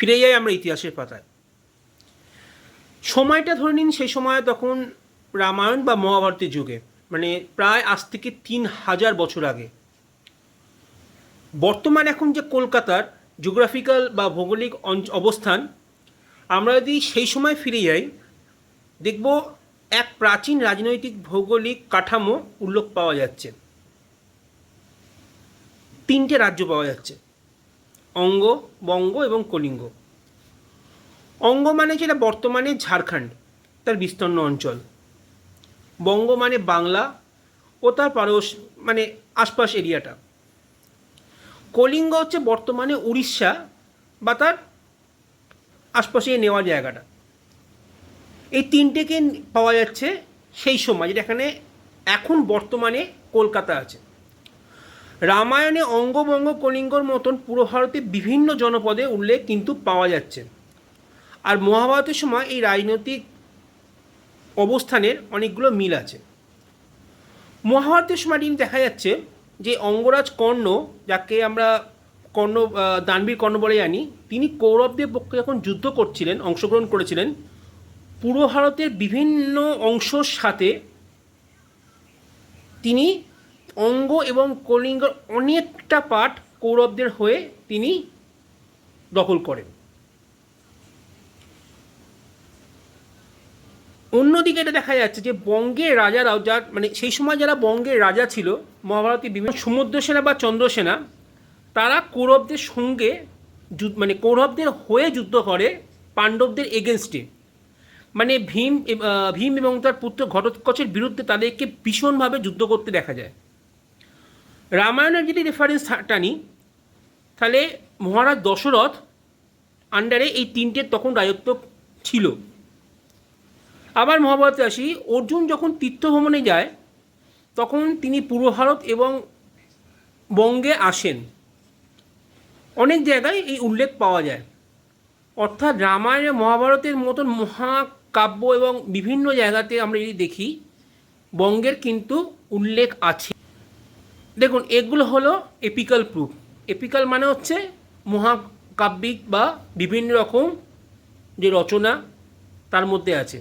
ফিরে যাই আমরা ইতিহাসের পাতায়। সময়টা ধরে নিন সেই সময় তখন রামায়ণ বা মহাভারতের যুগে, মানে প্রায় আজ থেকে 3000 বছর আগে। বর্তমান এখন যে কলকাতার জিওগ্রাফিক্যাল বা ভৌগোলিক অবস্থান, আমরা যদি সেই সময় ফিরে যাই, দেখব এক প্রাচীন রাজনৈতিক ভৌগোলিক কাঠামো উল্লেখ পাওয়া যাচ্ছে। 3টে রাজ্য পাওয়া যাচ্ছে, অঙ্গ, বঙ্গ এবং কলিঙ্গ। অঙ্গ মানে যেটা বর্তমানে ঝাড়খণ্ড, তার বিস্তীর্ণ অঞ্চল। বঙ্গ মানে বাংলা ও তার মানে আশপাশ এরিয়াটা। কলিঙ্গ হচ্ছে বর্তমানে উড়িষ্যা বা তার আশপাশে নেওয়া জায়গাটা। এই 3টেকে পাওয়া যাচ্ছে সেই সময়, যেটা এখানে এখন বর্তমানে কলকাতা আছে। রামায়ণে অঙ্গ, বঙ্গ, কলিঙ্গর মতন পুরো ভারতে বিভিন্ন জনপদে উল্লেখ কিন্তু পাওয়া যাচ্ছে। আর মহাভারতের সময় এই রাজনৈতিক অবস্থানের অনেকগুলো মিল আছে। মহাভারতের সময় দেখা যাচ্ছে যে অঙ্গরাজ কর্ণ, যাকে আমরা দানবীর কর্ণ বলে জানি, তিনি কৌরবদের পক্ষে যখন যুদ্ধ করছিলেন, অংশগ্রহণ করেছিলেন, পূর্ব ভারতের বিভিন্ন অংশের সাথে তিনি অঙ্গ এবং কলিঙ্গর অনেকটা পার্ট কৌরবদের হয়ে তিনি দখল করেন। অন্যদিকে এটা দেখা যাচ্ছে যে বঙ্গের রাজারাও, মানে সেই সময় যারা বঙ্গের রাজা ছিল, মহাভারতের বিভিন্ন সমুদ্রসেনা বা চন্দ্রসেনা, তারা কৌরবদের সঙ্গে মানে কৌরবদের হয়ে যুদ্ধ করে পাণ্ডবদের এগেনস্টে। মানে ভীম এবং তার পুত্র ঘটোৎকচের বিরুদ্ধে তাদেরকে ভীষণভাবে যুদ্ধ করতে দেখা যায়। রামায়ণের যদি রেফারেন্স টানি, তাহলে মহারাজ দশরথ আন্ডারে এই 3টের তখন রাজত্ব ছিল। আবার মহাভারতে আসি, অর্জুন যখন তীর্থভ্রমণে যায়, তখন তিনি পূর্ব ভারত এবং বঙ্গে আসেন। অনেক জায়গায় এই উল্লেখ পাওয়া যায়। অর্থাৎ রামায়ণে মহাভারতের মতন মহাকাব্য এবং বিভিন্ন জায়গাতে আমরা যদি দেখি, বঙ্গের কিন্তু উল্লেখ আছে। দেখুন, এগুলো হলো এপিক্যাল প্রুফ। এপিক্যাল মানে হচ্ছে মহাকাব্যিক বা বিভিন্ন রকম যে রচনা তার মধ্যে আছে।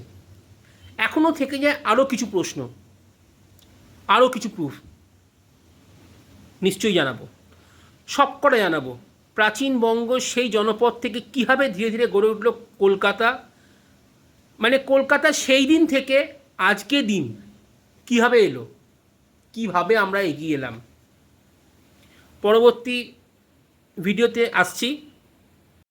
এখনও থেকে যায় আরও কিছু প্রশ্ন, আরও কিছু প্রুফ নিশ্চয়ই জানাবো, সবকটা জানাবো। প্রাচীন বঙ্গ সেই জনপদ থেকে কীভাবে ধীরে ধীরে গড়ে উঠল কলকাতা, মানে কলকাতা সেই দিন থেকে আজকে দিন কীভাবে এলো, কীভাবে আমরা এগিয়ে এলাম। পরবর্তী ভিডিওতে আসছি।